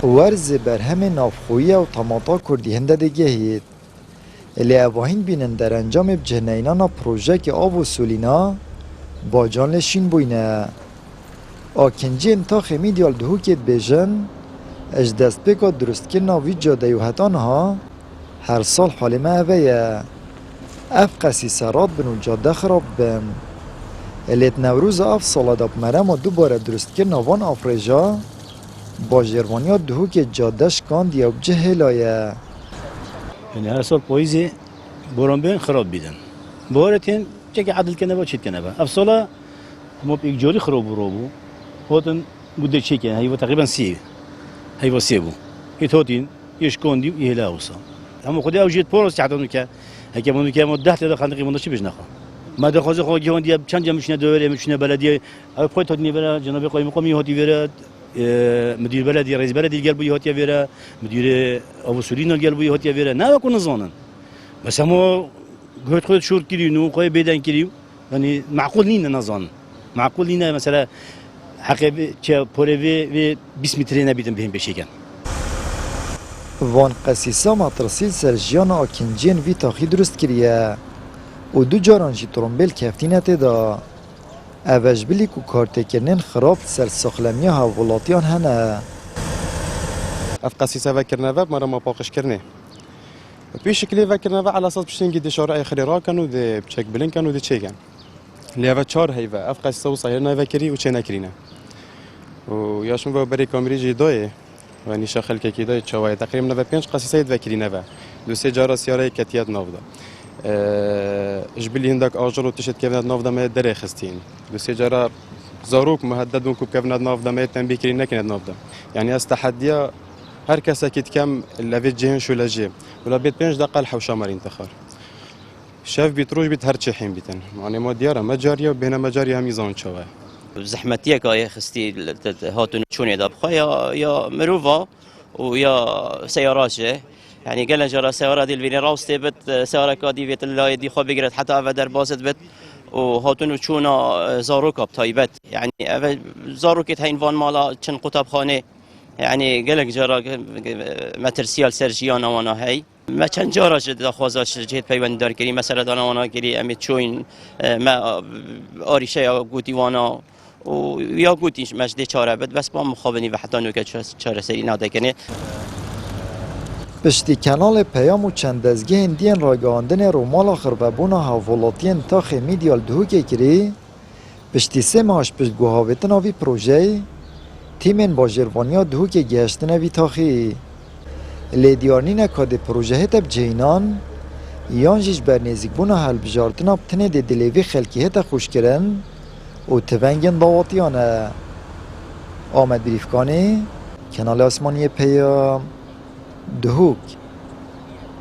ورز برهم نافخویی و طماطا کردی هنده دیگه هید. الی اواهین بینن در انجام بجهنینانا پروژه آب و سولینا با جان لشین بوینه. آکنجی انتاخ میدیال دهوکت بیجن اج دست بکا درست کرنا وی جاده و هتانها هر سال حال ما اوه اف قسی سرات بن و جاده خراب بن. الیت نوروز اف سالا داب مرم و دوباره درست کرنا وان افریجا با جرمانیا دهوکت جادهش کاند یا بجه هلایه. يعني هر سال پاییزی باران بین خراب بیدن. بارتین چه عدل کنه با چیت کنه با. افسالا ما یک جوری خراب برابو. هاتن بوده چه کنه. هیوا تقریبا هیوا سی بو. ایت هاتین یش کندی و یهلا اوسا. اما خودی اوجیت پروس تعداد میکه. هکی منو که ما 10 تا خندقی منو چی بجنخه. ما دخوازه خواهی جوان دیا چند جا میشنه دوره میشنه بلدیه. خواهی تادنی بره جناب قایم مقامی هاتی بره. مدیر بلدی رئیس بلدی قال بوی هاتیا ویرا مدیر اوسولینو قال بوی هاتیا ویرا نه بکن زانن بس همو قلت خود شورت کریو قای بدن کریو يعني معقول نين نظن معقول نين مثلا حقيقة چه پروی و 20 متری نبیدم بهم بشیگن وان قسیسا مترسیل سرجیان آکنجین وی تاخی درست کریه و دو جاران جی ترومبیل کفتینه تدا اوش بلی که کارتکنین خراب سر سخلمی ها ولاتیان هنه. اف قسیسه وکرنه و مرا ما باقش کرنه. پیش کلی وکرنه و على اساس بشین که دشاره ای خری را کنو ده بچک بلین کنو ده چه کن. لیاو چهار هیوا اف قسیسه و صحیح نه وکری و چه نکرینه. و یاشون و بری کامری جدای و نیشه خلک کی دای چوای تقریبا 95 قسیسه وکرینه و دو سه جارا سیاره کتیات نافدا. جبلی هندک آجر و تشت کفنات نافدا ما دره خستین. دو سه جارا زاروک مهدد و کوب کفنات نافدا ما تنبیه کردن نکنه نافدا. یعنی از تحدیا هر کس اكيد كم لفيت جهن شو لجي ولا بيت 5 دقائق الحوشه مارين تخار شاف بيتروج بيت هرچه حين بيتن يعني ما دياره مجاريه وبين مجاريه هم يزون شوه زحمتيه كاي خستي هاتون شوني داب خايا يا مروفا ويا سيارات يعني قال جرى سياره دي الفيني راوستي بت سياره كادي بيت الله دي خو بيقرت حتى افدر باسد بت وهاتون چونا زاروك بتايبت يعني زاروكت هين فان مالا چن قطب خانه يعني قالك جرا ماترسيال سرجيان وانا هي ما چند جارا شد خوازاش جهت پیونددار کردی مثلا دانا وانا کردی امید چوین ما آریشه یا گوتی وانا و یا گوتیش مجده چاره بد بس با مخابنی و حتی نوکه چاره سری ناده کنه پشتی کانال پیام و چند دزگه هندین راگاندن رومالا خرببونا هاولاتین تا خمیدیال دهوکه کری پشتی سه ماهش پشت گوهاویتن آوی پروژه تیمن با جروانیا دهوکه گهشتن وی تاخی لیدیارنین کاد پروژه تب جینان یانجیش بر نزیک بونا حل بجارتنا بتنه ده دلیوی خلکی هتا خوش کرن و تونگن باواتیانه آمد بریفکانی کنال آسمانی پیام دهوک